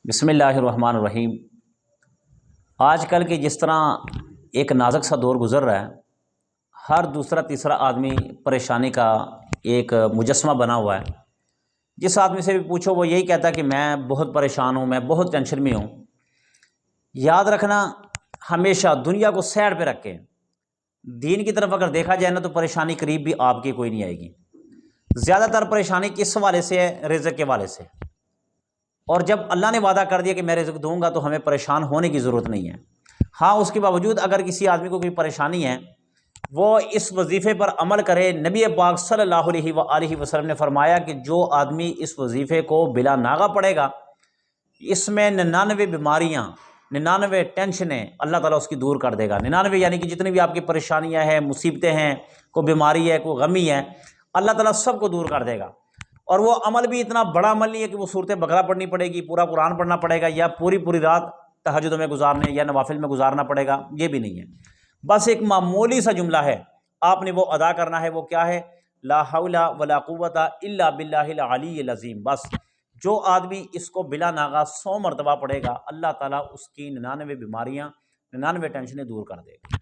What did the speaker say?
بسم اللہ الرحمن الرحیم۔ آج کل کے جس طرح ایک نازک سا دور گزر رہا ہے، ہر دوسرا تیسرا آدمی پریشانی کا ایک مجسمہ بنا ہوا ہے۔ جس آدمی سے بھی پوچھو وہ یہی کہتا ہے کہ میں بہت پریشان ہوں، میں بہت ٹینشن میں ہوں۔ یاد رکھنا، ہمیشہ دنیا کو سائڈ پہ رکھ کے دین کی طرف اگر دیکھا جائے نا تو پریشانی قریب بھی آپ کی کوئی نہیں آئے گی۔ زیادہ تر پریشانی کس حوالے سے ہے؟ رزق کے حوالے سے۔ اور جب اللہ نے وعدہ کر دیا کہ میں رزق دوں گا تو ہمیں پریشان ہونے کی ضرورت نہیں ہے۔ ہاں، اس کے باوجود اگر کسی آدمی کو کوئی پریشانی ہے، وہ اس وظیفے پر عمل کرے۔ نبی پاک صلی اللہ علیہ وآلہ وسلم نے فرمایا کہ جو آدمی اس وظیفے کو بلا ناغہ پڑھے گا، اس میں 99 بیماریاں، 99 ٹینشنیں اللہ تعالیٰ اس کی دور کر دے گا۔ 99 یعنی کہ جتنی بھی آپ کی پریشانیاں ہیں، مصیبتیں ہیں، کوئی بیماری ہے، کوئی غمی ہے، اللہ تعالیٰ سب کو دور کر دے گا۔ اور وہ عمل بھی اتنا بڑا عمل نہیں ہے کہ وہ صورت بقرہ پڑھنی پڑے گی، پورا قرآن پڑھنا پڑے گا، یا پوری رات تہجد میں گزارنے یا نوافل میں گزارنا پڑے گا، یہ بھی نہیں ہے۔ بس ایک معمولی سا جملہ ہے، آپ نے وہ ادا کرنا ہے۔ وہ کیا ہے؟ لا حول ولا قوت الا باللہ العلی العظیم۔ بس جو آدمی اس کو بلا ناغہ 100 مرتبہ پڑھے گا، اللہ تعالیٰ اس کی 99 بیماریاں، 99 ٹینشنیں دور کر دے گا۔